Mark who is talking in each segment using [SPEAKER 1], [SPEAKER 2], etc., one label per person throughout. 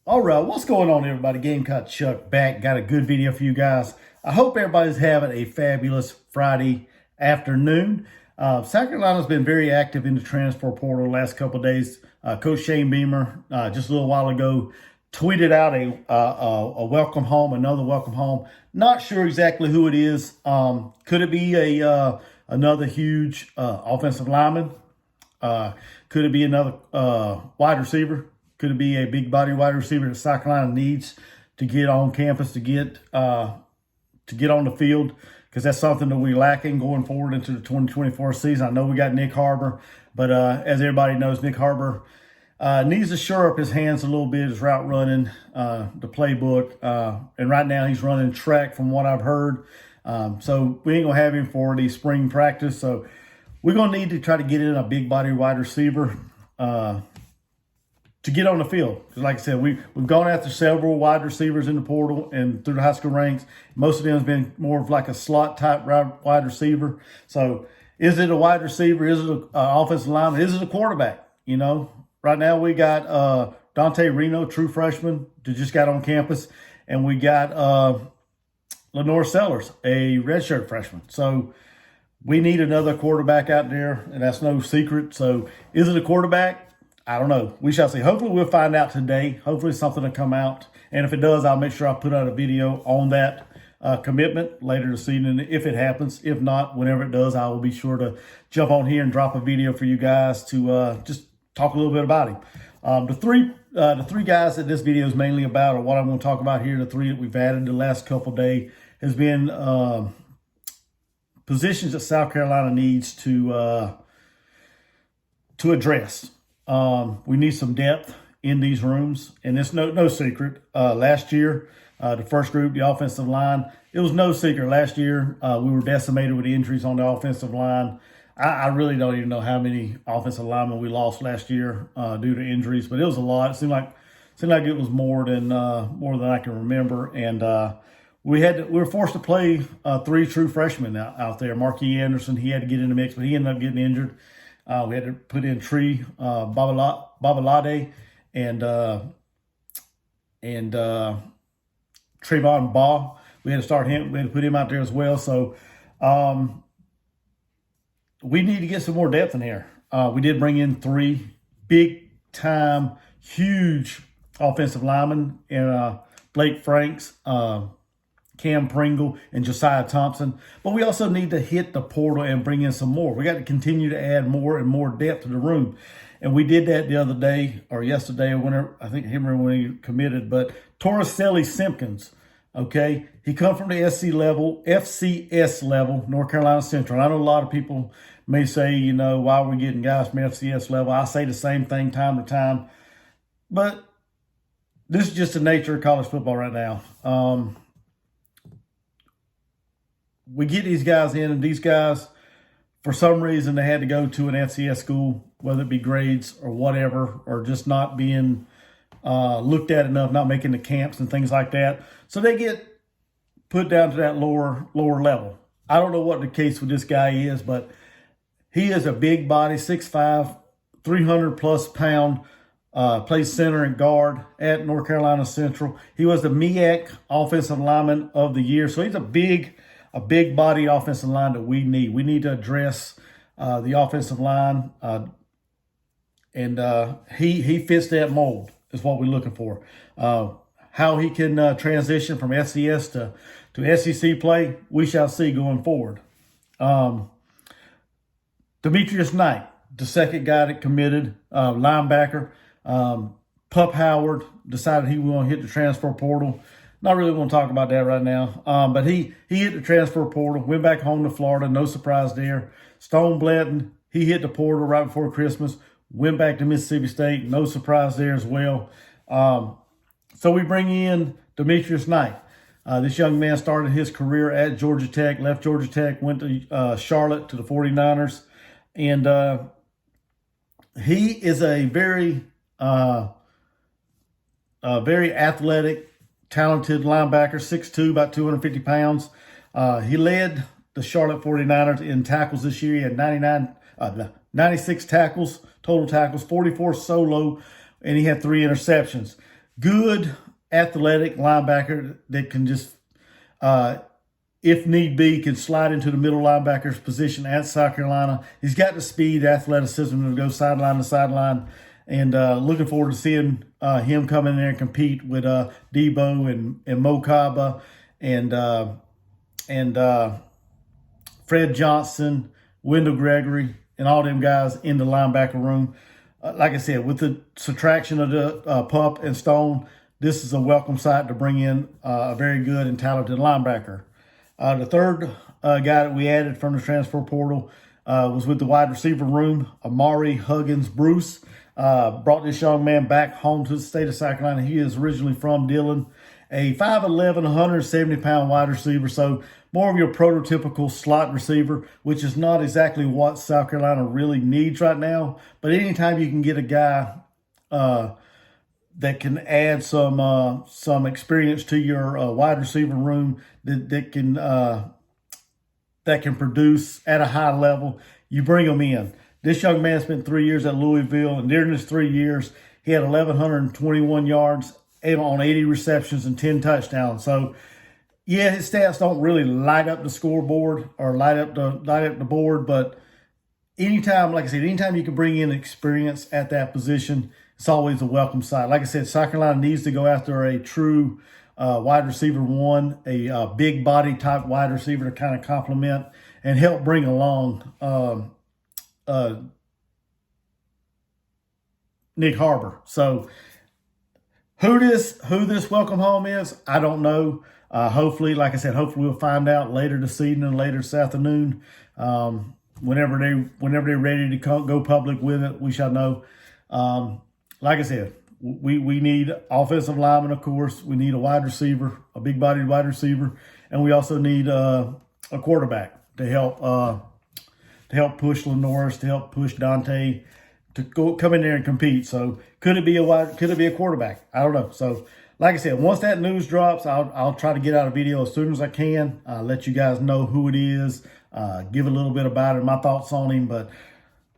[SPEAKER 1] All right, what's going on, everybody? Gamecock Chuck back. Got a good video for you guys. I hope everybody's having a fabulous Friday afternoon. South Carolina's been very active in the transfer portal the last couple of days. Coach Shane Beamer, just a little while ago, tweeted out a welcome home, another welcome home. Not sure exactly who it is. Could it be another huge offensive lineman? Could it be another wide receiver? Could it be a big body wide receiver that South Carolina needs to get on campus, to get on the field? Because that's something that we're lacking going forward into the 2024 season. I know we got Nick Harbor, but as everybody knows, Nick Harbor needs to shore up his hands a little bit, his route running, the playbook. And right now he's running track from what I've heard. So we ain't going to have him for the spring practice. So we're going to need to try to get in a big body wide receiver to get on the field. Because like I said, we've gone after several wide receivers in the portal and through the high school ranks. Most of them has been more of like a slot type wide receiver. So is it a wide receiver? Is it an offensive lineman? Is it a quarterback? You know, right now we got Dante Reno, true freshman, that just got on campus. And we got Lenore Sellers, a redshirt freshman. So we need another quarterback out there, and that's no secret. So is it a quarterback? I don't know. We shall see. Hopefully we'll find out today. Hopefully something will come out. And if it does, I'll make sure I put out a video on that commitment later this evening if it happens. If not, whenever it does, I will be sure to jump on here and drop a video for you guys to just talk a little bit about him. The three guys that this video is mainly about, or what I'm going to talk about here, the three that we've added the last couple of days, has been positions that South Carolina needs to address. We need some depth in these rooms, and it's no secret. Last year, the first group, the offensive line, it was no secret. Last year, we were decimated with injuries on the offensive line. I really don't even know how many offensive linemen we lost last year due to injuries, but it was a lot. It seemed like it was more than I can remember, and we were forced to play three true freshmen out there. Marquis Anderson, he had to get in the mix, but he ended up getting injured. We had to put in Tree Babalade and Trayvon Baugh. We had to start him. We had to put him out there as well. So we need to get some more depth in here. We did bring in three big-time, huge offensive linemen in Blake Franks, Cam Pringle, and Josiah Thompson. But we also need to hit the portal and bring in some more. We got to continue to add more and more depth to the room. And we did that the other day, or yesterday, or whenever, I think him when he committed. But Torricelli Simpkins, okay, he come from the FCS level, North Carolina Central. I know a lot of people may say, you know, why are we getting guys from FCS level? I say the same thing time to time. But this is just the nature of college football right now. We get these guys in, and these guys, for some reason, they had to go to an FCS school, whether it be grades or whatever, or just not being looked at enough, not making the camps and things like that. So they get put down to that lower level. I don't know what the case with this guy is, but he is a big body, 6'5", 300-plus pound, plays center and guard at North Carolina Central. He was the MEAC Offensive Lineman of the Year, so he's a big body offensive line that we need. We need to address the offensive line, and he fits that mold is what we're looking for. How he can transition from FCS to SEC play, we shall see going forward. Demetrius Knight, the second guy that committed, linebacker. Pup Howard decided he was going to hit the transfer portal. Not really going to talk about that right now. But he hit the transfer portal, went back home to Florida. No surprise there. Stone Blanton, he hit the portal right before Christmas, went back to Mississippi State. No surprise there as well. So we bring in Demetrius Knight. This young man started his career at Georgia Tech, left Georgia Tech, went to Charlotte to the 49ers. And he is a very athletic, talented linebacker, 6'2", about 250 pounds. He led the Charlotte 49ers in tackles this year. He had 96 tackles, total tackles, 44 solo, and he had 3 interceptions. good athletic linebacker that can just, if need be, can slide into the middle linebacker's position at South Carolina. He's got the speed, athleticism to go sideline to sideline. And looking forward to seeing him come in there and compete with Debo and Mo Kaba and Fred Johnson, Wendell Gregory, and all them guys in the linebacker room. Like I said, with the subtraction of the Pup and Stone, this is a welcome sight to bring in a very good and talented linebacker. The third guy that we added from the transfer portal was with the wide receiver room, Amari Huggins Bruce. Brought this young man back home to the state of South Carolina. He is originally from Dillon, a 5'11", 170-pound wide receiver, so more of your prototypical slot receiver, which is not exactly what South Carolina really needs right now. But anytime you can get a guy that can add some experience to your wide receiver room that can produce at a high level, you bring them in. This young man spent 3 years at Louisville, and during his 3 years, he had 1,121 yards on 80 receptions and 10 touchdowns. So, yeah, his stats don't really light up the scoreboard or light up the board, but anytime, like I said, anytime you can bring in experience at that position, it's always a welcome sight. Like I said, South Carolina needs to go after a true wide receiver one, a big body type wide receiver to kind of complement and help bring along Nick Harbor. So who this welcome home is, I don't know. Hopefully, like I said, hopefully we'll find out later this evening and later this afternoon. Whenever they're ready to go public with it, we shall know. Like I said, we need offensive linemen, of course. We need a wide receiver, a big-bodied wide receiver, and we also need a quarterback to help push Lenoris, to help push Dante, to come in there and compete. So could it be a quarterback? I don't know. So like I said, once that news drops, I'll try to get out a video as soon as I can. Let you guys know who it is, give a little bit about it, my thoughts on him. But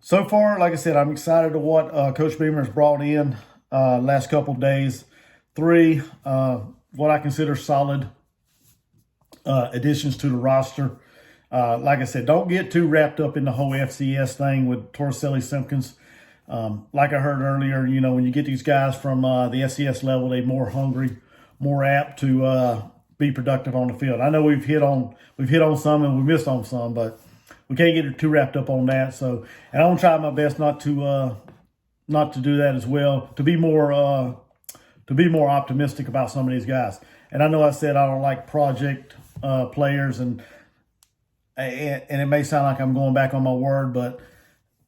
[SPEAKER 1] so far, like I said, I'm excited to what Coach Beamer has brought in last couple of days. 3 what I consider solid additions to the roster. Like I said, don't get too wrapped up in the whole FCS thing with Torricelli Simpkins. Like I heard earlier, you know, when you get these guys from the FCS level, they're more hungry, more apt to be productive on the field. I know we've hit on some and we missed on some, but we can't get too wrapped up on that. So, and I'm gonna try my best not to do that as well. To be more optimistic about some of these guys. And I know I said I don't like project players, and it may sound like I'm going back on my word, but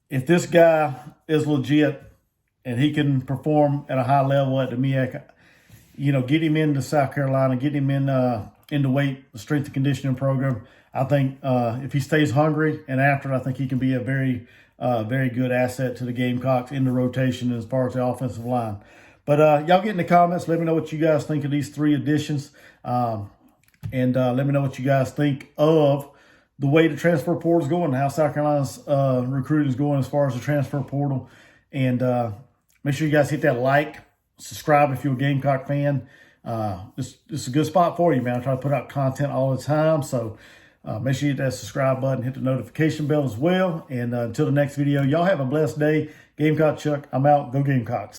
[SPEAKER 1] if this guy is legit and he can perform at a high level at the MEAC, you know, get him into South Carolina, get him in the strength and conditioning program. I think if he stays hungry and after, I think he can be a very good asset to the Gamecocks in the rotation as far as the offensive line. But y'all get in the comments. Let me know what you guys think of these 3 additions. And let me know what you guys think of the way the transfer portal is going, how South Carolina's recruiting is going as far as the transfer portal. And make sure you guys hit that like, subscribe if you're a Gamecock fan. This is a good spot for you, man. I try to put out content all the time. So make sure you hit that subscribe button, hit the notification bell as well. And until the next video, y'all have a blessed day. Gamecock Chuck, I'm out. Go Gamecocks.